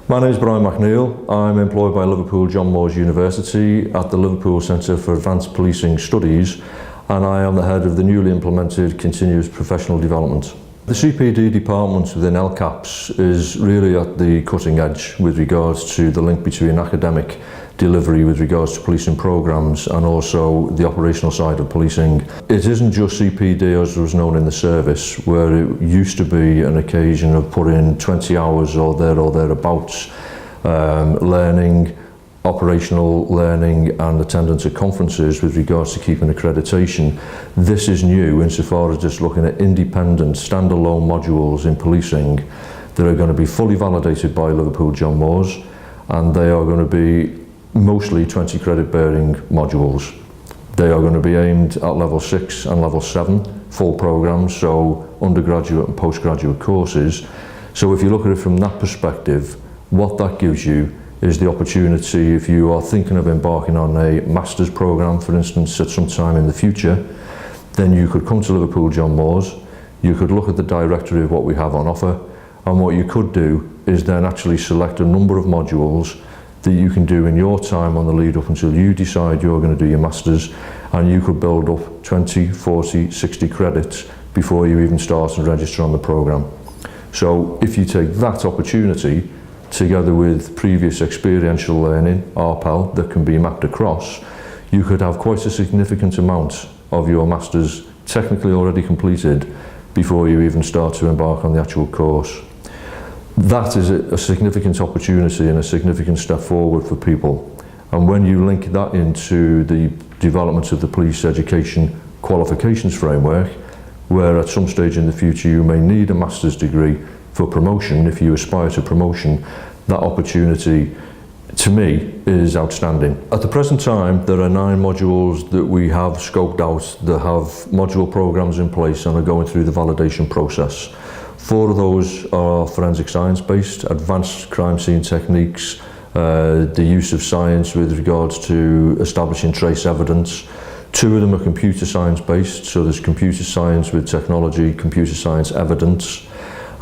My name is Brian McNeil. I'm employed by Liverpool John Moores University at the Liverpool Centre for Advanced Policing Studies, and I am the head of the newly implemented Continuous Professional Development. The CPD department within LCAPS is really at the cutting edge with regards to the link between academic delivery with regards to policing programmes and also the operational side of policing. It isn't just CPD as was known in the service, where it used to be an occasion of putting 20 hours or thereabouts learning, operational learning and attendance at conferences with regards to keeping accreditation. This is new insofar as just looking at independent standalone modules in policing that are going to be fully validated by Liverpool John Moores, and they are going to be mostly 20 credit bearing modules. They are going to be aimed at level 6 and level 7 full programs, so undergraduate and postgraduate courses. So if you look at it from that perspective, what that gives you is the opportunity, if you are thinking of embarking on a master's program, for instance, at some time in the future, then you could come to Liverpool John Moores, you could look at the directory of what we have on offer, and what you could do is then actually select a number of modules that you can do in your time on the lead up until you decide you're going to do your masters, and you could build up 20, 40, 60 credits before you even start and register on the program. So if you take that opportunity together with previous experiential learning, RPEL, that can be mapped across, you could have quite a significant amount of your masters technically already completed before you even start to embark on the actual course. That is a significant opportunity and a significant step forward for people. And when you link that into the development of the police education qualifications framework, where at some stage in the future you may need a master's degree for promotion, if you aspire to promotion, that opportunity to me is outstanding. At the present time, there are 9 modules that we have scoped out that have module programs in place and are going through the validation process. 4 of those are forensic science based, advanced crime scene techniques, the use of science with regards to establishing trace evidence. 2 of them are computer science based, so there's computer science with technology, computer science evidence,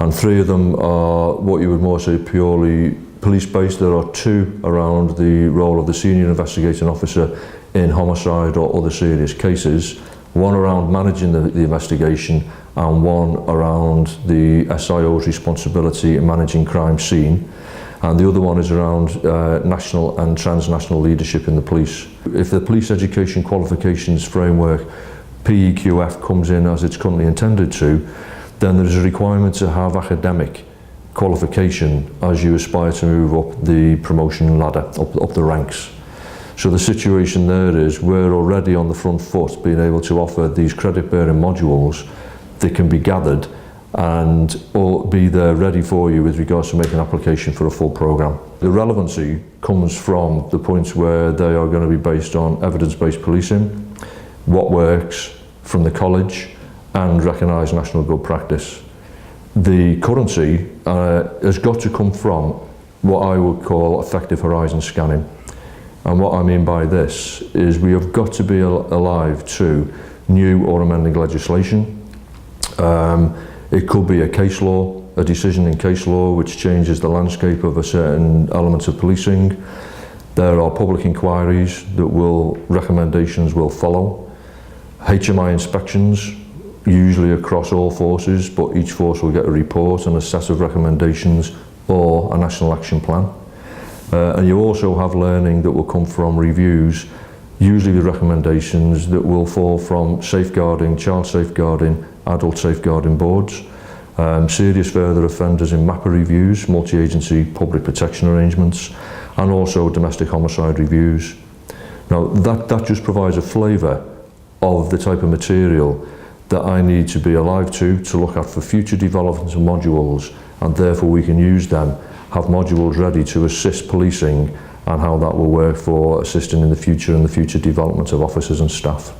and 3 of them are what you would more say purely police based. There are 2 around the role of the senior investigating officer in homicide or other serious cases, 1 around managing the investigation, and 1 around the SIO's responsibility in managing crime scene, and the other one is around national and transnational leadership in the police. If the police education qualifications framework, PEQF, comes in as it's currently intended to, then there's a requirement to have academic qualification as you aspire to move up the promotion ladder, up the ranks. So the situation there is we're already on the front foot being able to offer these credit bearing modules that can be gathered and all be there ready for you with regards to making an application for a full program. The relevancy comes from the points where they are going to be based on evidence-based policing, what works from the college, and recognised national good practice. The currency has got to come from what I would call effective horizon scanning. And what I mean by this is we have got to be alive to new or amending legislation. It could be a case law, a decision in case law which changes the landscape of a certain element of policing. There are public inquiries that recommendations will follow. HMI inspections, usually across all forces, but each force will get a report and a set of recommendations or a national action plan. And you also have learning that will come from reviews, usually with recommendations that will fall from safeguarding, child safeguarding, adult safeguarding boards, serious further offenders in MAPA reviews, multi-agency public protection arrangements, and also domestic homicide reviews. Now that just provides a flavour of the type of material that I need to be alive to look at for future developments of modules, and therefore we can use them, have modules ready to assist policing and how that will work for assisting in the future and the future development of officers and staff.